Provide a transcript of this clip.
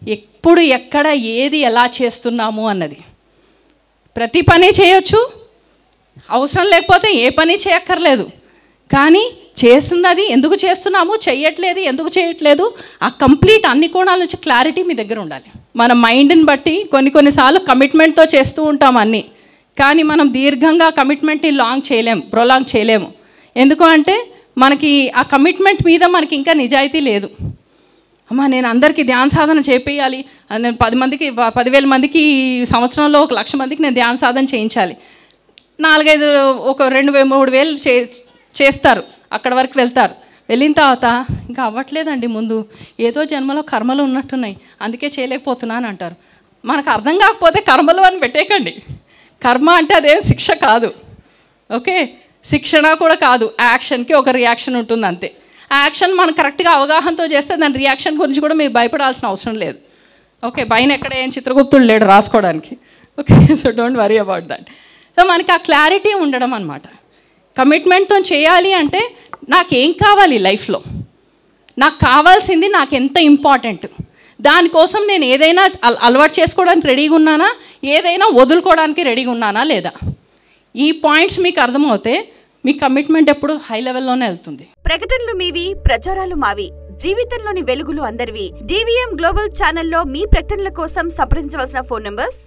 ఎప్పుడు ఎక్కడ ఏది ఎలా చేస్తున్నాము అన్నది. ప్రతి పని చేయొచ్చు, అవసరం లేకపోతే ఏ పని చేయక్కర్లేదు. కానీ చేస్తున్నది ఎందుకు చేస్తున్నాము, చెయ్యట్లేదు ఎందుకు చేయట్లేదు, ఆ కంప్లీట్ అన్ని కోణాల నుంచి క్లారిటీ మీ దగ్గర ఉండాలి. మన మైండ్ని బట్టి కొన్నిసార్లు కమిట్మెంట్తో చేస్తూ ఉంటాం అన్నీ, కానీ మనం దీర్ఘంగా కమిట్మెంట్ని ప్రొలాంగ్ చేయలేము. ఎందుకు అంటే మనకి ఆ కమిట్మెంట్ మీద మనకి ఇంకా నిజాయితీ లేదు. అమ్మా నేను అందరికీ ధ్యాన సాధన చేపియాలి, నేను 10,000 మందికి సంవత్సరంలో 1,00,000 మందికి నేను ధ్యాన సాధన చేయించాలి. 4-5 ఒక 2,000-3,000 చేస్తారు, అక్కడ వరకు వెళ్తారు. వెళ్ళిన తర్వాత ఇంకా అవ్వట్లేదండి, ముందు ఏదో జన్మలో కర్మలు ఉన్నట్టున్నాయి అందుకే చేయలేకపోతున్నాను అంటారు. మనకు అర్థం కాకపోతే కర్మలు అని పెట్టేయకండి. కర్మ అంటే అదేం శిక్ష కాదు, ఓకే, శిక్షణ కూడా కాదు. యాక్షన్కి ఒక రియాక్షన్ ఉంటుంది అంతే. ఆ యాక్షన్ మనం కరెక్ట్గా అవగాహనతో చేస్తే దాని రియాక్షన్ గురించి కూడా మీకు భయపడాల్సిన అవసరం లేదు. ఓకే, పైన ఎక్కడ ఏం చిత్రగుప్తుడు లేడు రాసుకోవడానికి. Okay, so don't worry about that. So మనకి ఆ క్లారిటీ ఉండడం అనమాట. కమిట్మెంట్తో చేయాలి అంటే నాకేం కావాలి లైఫ్లో, నాకు కావాల్సింది నాకు ఎంత ఇంపార్టెంట్, దానికోసం నేను ఏదైనా అలవాటు చేసుకోవడానికి రెడీగా ఉన్నానా, ఏదైనా వదులుకోవడానికి రెడీగా ఉన్నానా లేదా, ఈ పాయింట్స్ మీకు అర్థమవుతే మీ కమిట్మెంట్ ఎప్పుడు హై లెవెల్లోనే వెళ్తుంది. ప్రకటనలు మీవి, ప్రచారాలు మావి, జీవితంలోని వెలుగులు అందరివి. DVM గ్లోబల్ ఛానల్లో మీ ప్రకటనల కోసం సంప్రదించవలసిన ఫోన్ నంబర్స్